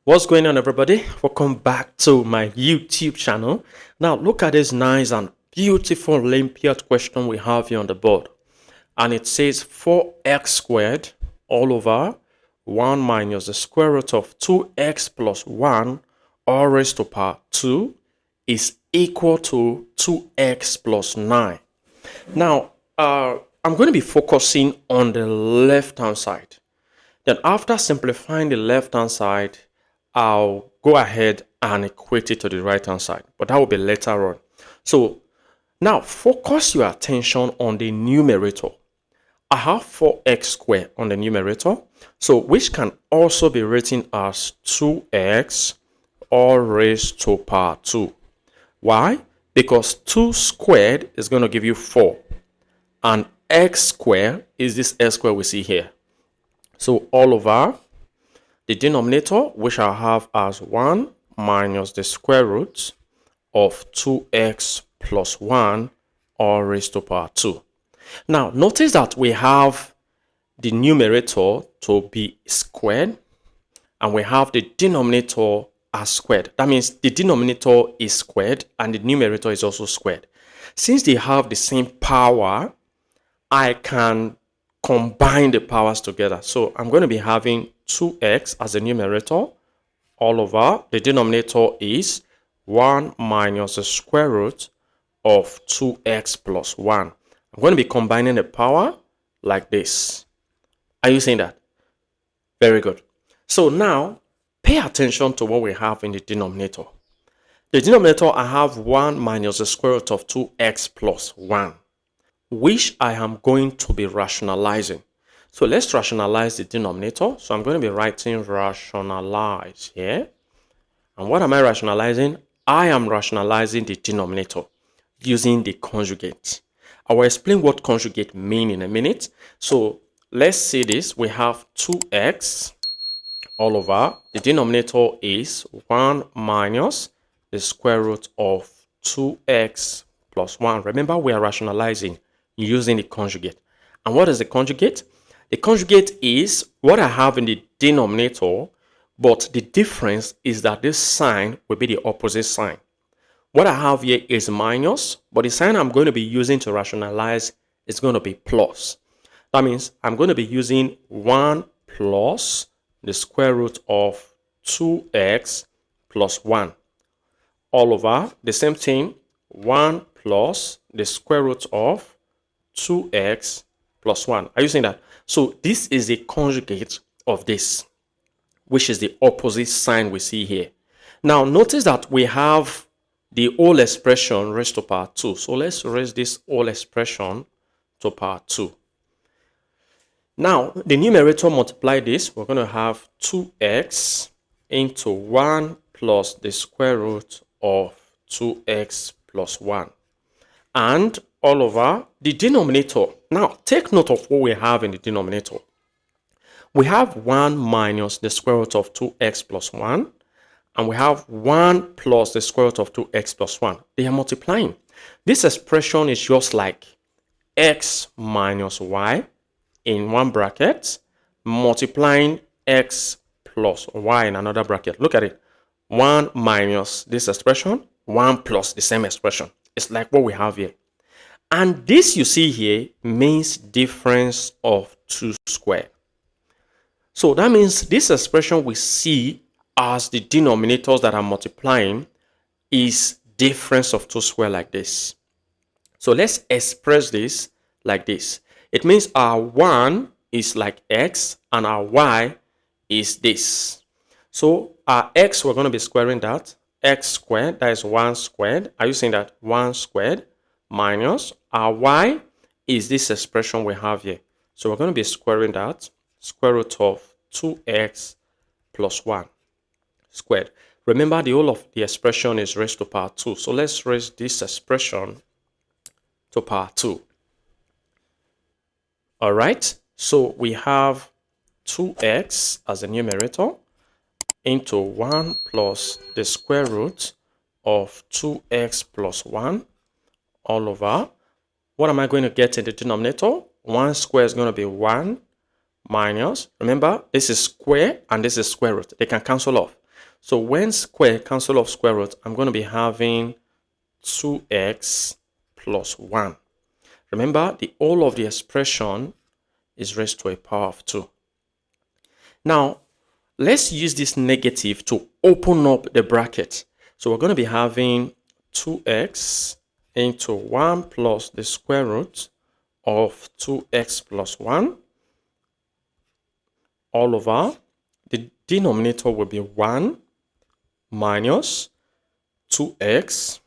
What's going on, everybody? Welcome back to my YouTube channel. Now look at this nice and beautiful Olympiad question we have here on the board, and it says 4x squared all over 1 minus the square root of 2x plus 1 all raised to power 2 is equal to 2x plus 9. Now I'm going to be focusing on the left hand side. Then after simplifying the left hand side, I'll go ahead and equate it to the right hand side, but that will be later on. So now focus your attention on the numerator. I have 4x squared on the numerator, so which can also be written as 2x all raised to power 2. Why? Because 2 squared is going to give you 4, and x squared is this x squared we see here. So all over the denominator, which I have as 1 minus the square root of 2x plus 1 all raised to power 2. Now, notice that we have the numerator to be squared, and we have the denominator as squared. That means the denominator is squared and the numerator is also squared. Since they have the same power, I can combine the powers together. So I'm going to be having 2x as a numerator all over the denominator is 1 minus the square root of 2x plus 1. I'm going to be combining the power like this. Are you seeing that? Very good. So now pay attention to what we have in the denominator. The denominator, I have 1 minus the square root of 2x plus 1, which I am going to be rationalizing. So let's rationalize the denominator. So I'm going to be writing rationalize here. And what am I rationalizing? I am rationalizing the denominator using the conjugate. I will explain what conjugate mean in a minute. So let's see this. We have 2x all over. The denominator is 1 minus the square root of 2x plus 1. Remember, we are rationalizing using the conjugate. And what is the conjugate? The conjugate is what I have in the denominator, but the difference is that this sign will be the opposite sign. What I have here is minus, but the sign I'm going to be using to rationalize is going to be plus. That means I'm going to be using 1 plus the square root of 2x plus 1 all over the same thing, 1 plus the square root of 2x plus 1. Are you seeing that? So this is the conjugate of this, which is the opposite sign we see here. Now notice that we have the whole expression raised to power 2. So let's raise this whole expression to power 2. Now the numerator multiply this, we're going to have 2x into 1 plus the square root of 2x plus 1. And all over the denominator. Now, take note of what we have in the denominator. We have 1 minus the square root of 2x plus 1. And we have 1 plus the square root of 2x plus 1. They are multiplying. This expression is just like x minus y in one bracket, multiplying x plus y in another bracket. Look at it. 1 minus this expression, 1 plus the same expression. It's like what we have here. And this you see here means difference of 2 squared. So that means this expression we see as the denominators that are multiplying is difference of 2 squared like this. So let's express this like this. It means our 1 is like x and our y is this. So our x, we're going to be squaring that. X squared, that is 1 squared. Are you seeing that? 1 squared minus our y is this expression we have here. So we're going to be squaring that. Square root of 2x plus 1 squared. Remember, the whole of the expression is raised to power 2. So let's raise this expression to power 2. All right. So we have 2x as a numerator into 1 plus the square root of 2x plus 1 all over. What am I going to get in the denominator? 1 square is going to be 1 minus, remember, this is square and this is square root. They can cancel off. So when square cancel off square root, I'm going to be having 2x plus 1. Remember, the whole of the expression is raised to a power of 2. Now, let's use this negative to open up the bracket. So we're going to be having 2x into 1 plus the square root of 2x plus 1 all over. The denominator will be 1 minus 2x.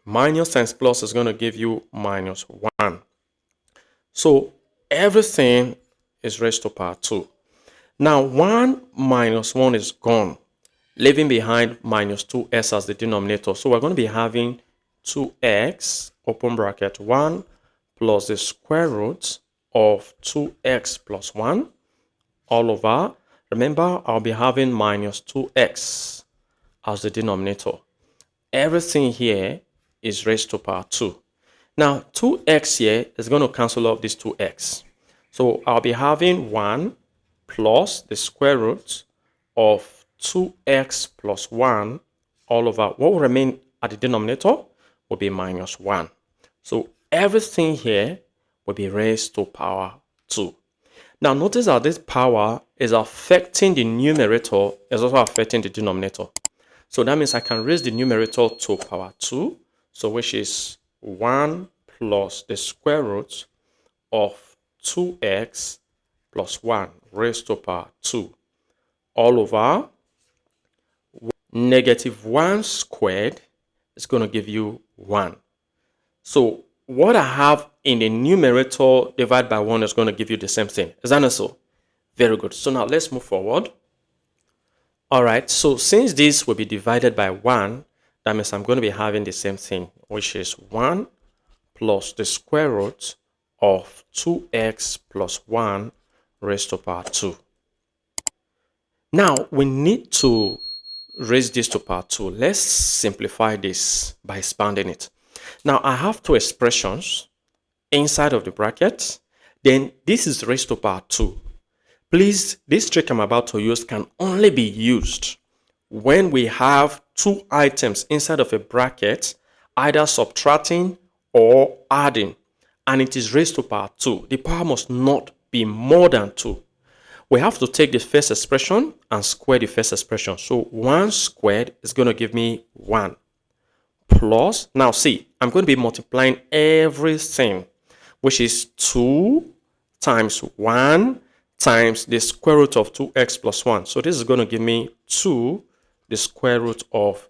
Minus times plus is going to give you minus 1. So everything is raised to power 2. Now 1 minus 1 is gone, leaving behind minus 2s as the denominator. So we're going to be having 2x, open bracket, 1 plus the square root of 2x plus 1 all over. Remember, I'll be having minus 2x as the denominator. Everything here is raised to power 2. Now, 2x here is going to cancel off this 2x. So I'll be having 1 plus the square root of 2x plus 1 all over. What will remain at the denominator will be minus 1. So everything here will be raised to power 2. Now notice how this power is affecting the numerator, is also affecting the denominator. So that means I can raise the numerator to power 2, so which is 1 plus the square root of 2x plus 1 raised to power 2 all over negative 1 squared is going to give you 1. So what I have in the numerator divided by 1 is going to give you the same thing. Is that not so? Very good. So now let's move forward. All right. So since this will be divided by 1, that means I'm going to be having the same thing, which is 1 plus the square root of 2x plus 1 raised to power 2. Now we need to raise this to power 2. Let's simplify this by expanding it. Now I have two expressions inside of the bracket. Then this is raised to power 2. Please, this trick I'm about to use can only be used when we have two items inside of a bracket, either subtracting or adding, and it is raised to power 2. The power must not be more than 2. We have to take the first expression and square the first expression. So 1 squared is going to give me 1 plus, now see, I'm going to be multiplying everything, which is 2 times 1 times the square root of 2x plus 1. So this is going to give me 2 the square root of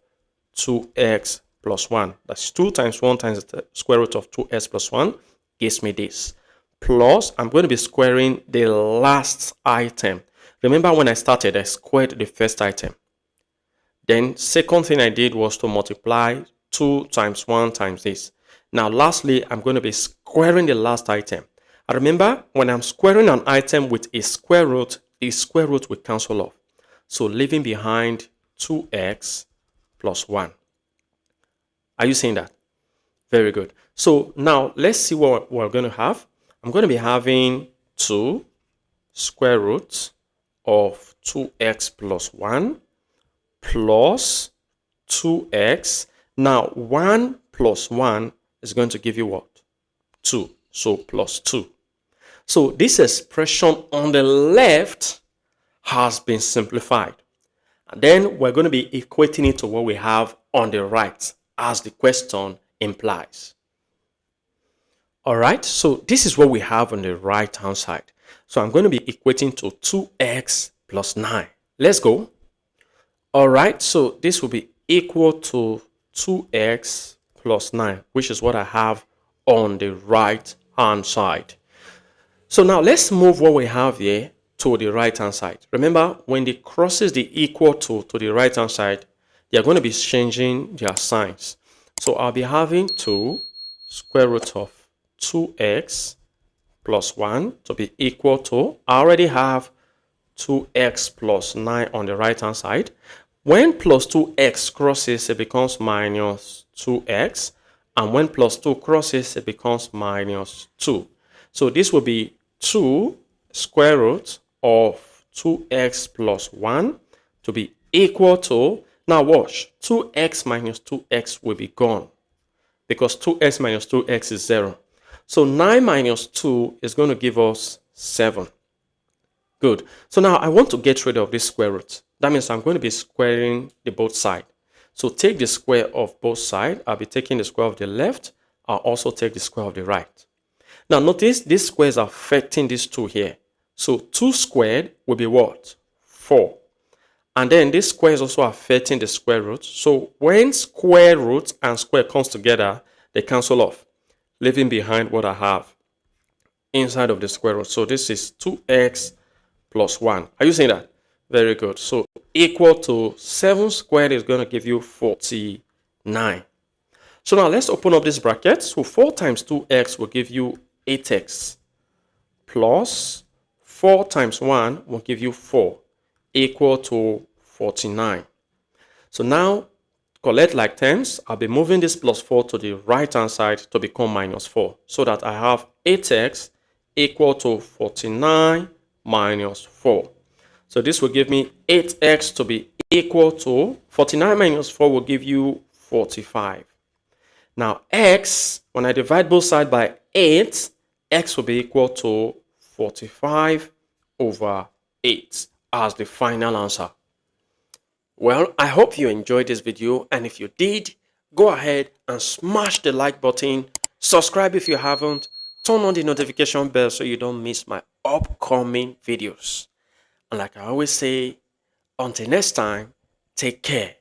2x plus 1. That's 2 times 1 times the square root of 2x plus 1 gives me this. Plus, I'm going to be squaring the last item. Remember when I started, I squared the first item. Then second thing I did was to multiply 2 times 1 times this. Now lastly, I'm going to be squaring the last item. And remember, when I'm squaring an item with a square root will cancel off. So leaving behind 2x plus 1. Are you seeing that? Very good. So now let's see what we're going to have. I'm going to be having 2 square roots of 2x plus 1 plus 2x. Now 1 plus 1 is going to give you what? 2. So plus 2. So this expression on the left has been simplified. And then we're going to be equating it to what we have on the right, as the question implies. All right, so this is what we have on the right hand side. So I'm going to be equating to 2x plus 9. Let's go. All right, so this will be equal to 2x plus 9, which is what I have on the right hand side. So now let's move what we have here to the right hand side. Remember, when they crosses the equal to the right hand side, they are going to be changing their signs. So I'll be having 2 square root of 2x plus 1 to be equal to, I already have 2x plus 9 on the right hand side. When plus 2x crosses, it becomes minus 2x. And when plus 2 crosses, it becomes minus 2. So this will be 2 square root of 2x plus 1 to be equal to, now watch, 2x minus 2x will be gone because 2x minus 2x is 0. So 9 minus 2 is going to give us 7. Good. So now I want to get rid of this square root. That means I'm going to be squaring the both sides. So take the square of both sides. I'll be taking the square of the left. I'll also take the square of the right. Now notice these squares are affecting these two here. So 2 squared will be what? 4. And then this square is also affecting the square root. So when square root and square comes together, they cancel off, leaving behind what I have inside of the square root. So this is 2x plus 1. Are you seeing that? Very good. So equal to 7 squared is going to give you 49. So now let's open up this bracket. So 4 times 2x will give you 8x plus 4 times 1 will give you 4 equal to 49. So now collect like terms. I'll be moving this plus 4 to the right hand side to become minus 4 so that I have 8x equal to 49 minus 4. So this will give me 8x to be equal to 49 minus 4 will give you 45. Now x, when I divide both sides by 8, x will be equal to 45 over 8 as the final answer. Well, I hope you enjoyed this video, and if you did, go ahead and smash the like button, subscribe if you haven't, turn on the notification bell so you don't miss my upcoming videos. And like I always say, until next time, take care.